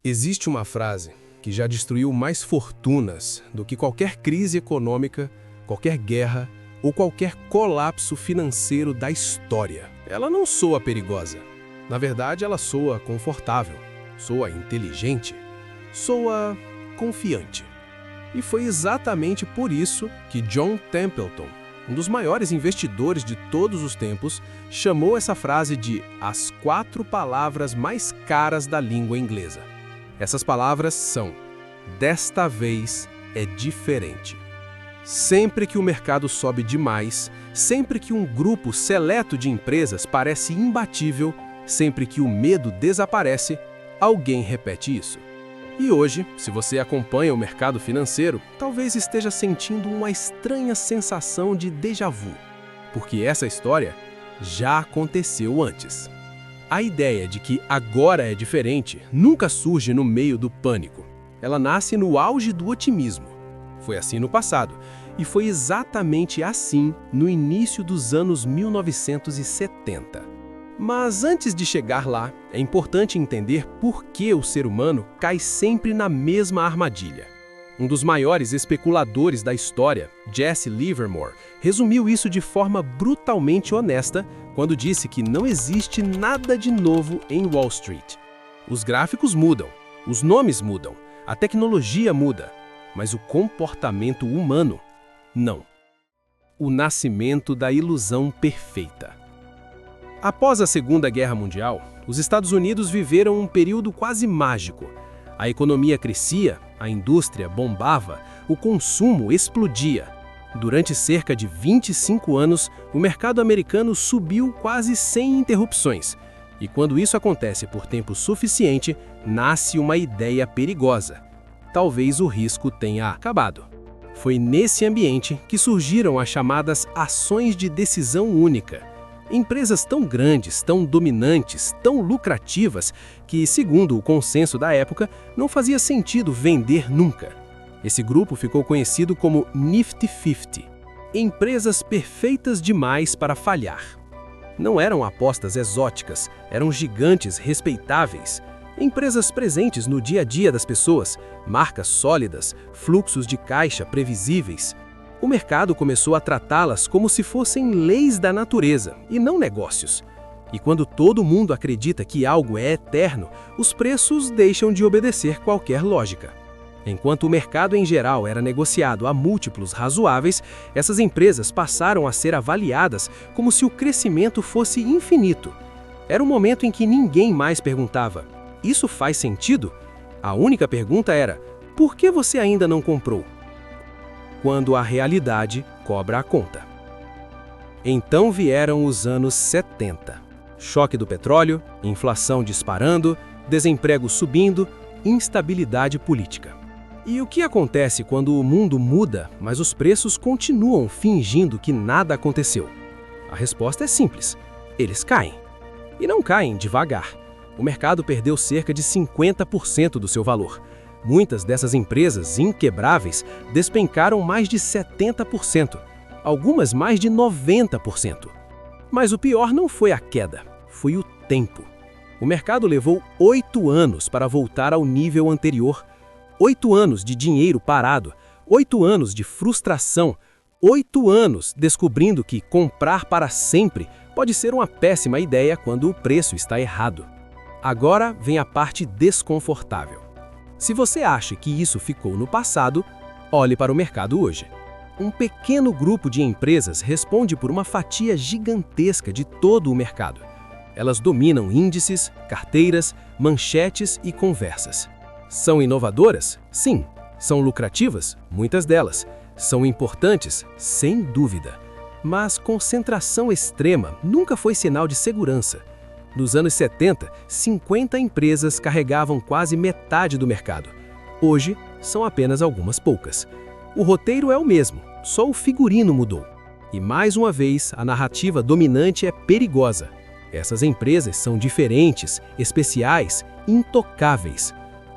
Existe uma frase que já destruiu mais fortunas do que qualquer crise econômica, qualquer guerra ou qualquer colapso financeiro da história. Ela não soa perigosa. Na verdade, ela soa confortável, soa inteligente, soa confiante. E foi exatamente por isso que John Templeton, um dos maiores investidores de todos os tempos, chamou essa frase de as 4 palavras mais caras da língua inglesa. Essas palavras são: desta vez é diferente. Sempre que o mercado sobe demais, sempre que um grupo seleto de empresas parece imbatível, sempre que o medo desaparece, alguém repete isso. E hoje, se você acompanha o mercado financeiro, talvez esteja sentindo uma estranha sensação de déjà vu, porque essa história já aconteceu antes. A ideia de que agora é diferente nunca surge no meio do pânico. Ela nasce no auge do otimismo. Foi assim no passado, e foi exatamente assim no início dos anos 1970. Mas antes de chegar lá, é importante entender por que o ser humano cai sempre na mesma armadilha. Um dos maiores especuladores da história, Jesse Livermore, resumiu isso de forma brutalmente honesta quando disse que não existe nada de novo em Wall Street. Os gráficos mudam, os nomes mudam, a tecnologia muda, mas o comportamento humano, não. O nascimento da ilusão perfeita. Após a Segunda Guerra Mundial, os Estados Unidos viveram um período quase mágico. A economia crescia, a indústria bombava, o consumo explodia. Durante cerca de 25 anos, o mercado americano subiu quase sem interrupções. E quando isso acontece por tempo suficiente, nasce uma ideia perigosa. Talvez o risco tenha acabado. Foi nesse ambiente que surgiram as chamadas ações de decisão única. Empresas tão grandes, tão dominantes, tão lucrativas, que, segundo o consenso da época, não fazia sentido vender nunca. Esse grupo ficou conhecido como Nifty 50, empresas perfeitas demais para falhar. Não eram apostas exóticas, eram gigantes respeitáveis, empresas presentes no dia a dia das pessoas, marcas sólidas, fluxos de caixa previsíveis. O mercado começou a tratá-las como se fossem leis da natureza e não negócios. E quando todo mundo acredita que algo é eterno, os preços deixam de obedecer qualquer lógica. Enquanto o mercado em geral era negociado a múltiplos razoáveis, essas empresas passaram a ser avaliadas como se o crescimento fosse infinito. Era um momento em que ninguém mais perguntava: isso faz sentido? A única pergunta era: por que você ainda não comprou? Quando a realidade cobra a conta. Então vieram os anos 70. Choque do petróleo, inflação disparando, desemprego subindo, instabilidade política. E o que acontece quando o mundo muda, mas os preços continuam fingindo que nada aconteceu? A resposta é simples: eles caem. E não caem devagar. O mercado perdeu cerca de 50% do seu valor. Muitas dessas empresas inquebráveis despencaram mais de 70%, algumas mais de 90%. Mas o pior não foi a queda, foi o tempo. O mercado levou 8 anos para voltar ao nível anterior. 8 anos de dinheiro parado, 8 anos de frustração, 8 anos descobrindo que comprar para sempre pode ser uma péssima ideia quando o preço está errado. Agora vem a parte desconfortável. Se você acha que isso ficou no passado, olhe para o mercado hoje. Um pequeno grupo de empresas responde por uma fatia gigantesca de todo o mercado. Elas dominam índices, carteiras, manchetes e conversas. São inovadoras? Sim. São lucrativas? Muitas delas. São importantes? Sem dúvida. Mas concentração extrema nunca foi sinal de segurança. Nos anos 70, 50 empresas carregavam quase metade do mercado. Hoje, são apenas algumas poucas. O roteiro é o mesmo, só o figurino mudou. E mais uma vez, a narrativa dominante é perigosa. Essas empresas são diferentes, especiais, intocáveis.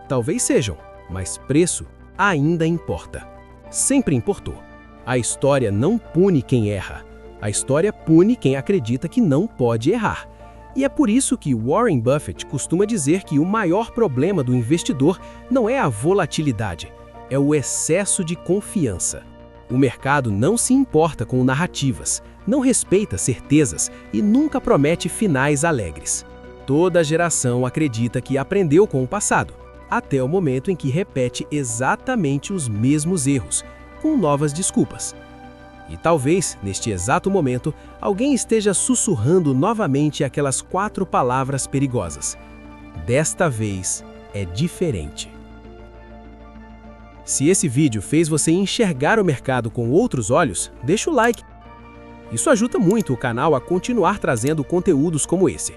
Talvez sejam, mas preço ainda importa. Sempre importou. A história não pune quem erra. A história pune quem acredita que não pode errar. E é por isso que Warren Buffett costuma dizer que o maior problema do investidor não é a volatilidade, é o excesso de confiança. O mercado não se importa com narrativas, não respeita certezas e nunca promete finais alegres. Toda geração acredita que aprendeu com o passado, até o momento em que repete exatamente os mesmos erros, com novas desculpas. E talvez, neste exato momento, alguém esteja sussurrando novamente aquelas 4 palavras perigosas. Desta vez é diferente. Se esse vídeo fez você enxergar o mercado com outros olhos, deixa o like. Isso ajuda muito o canal a continuar trazendo conteúdos como esse.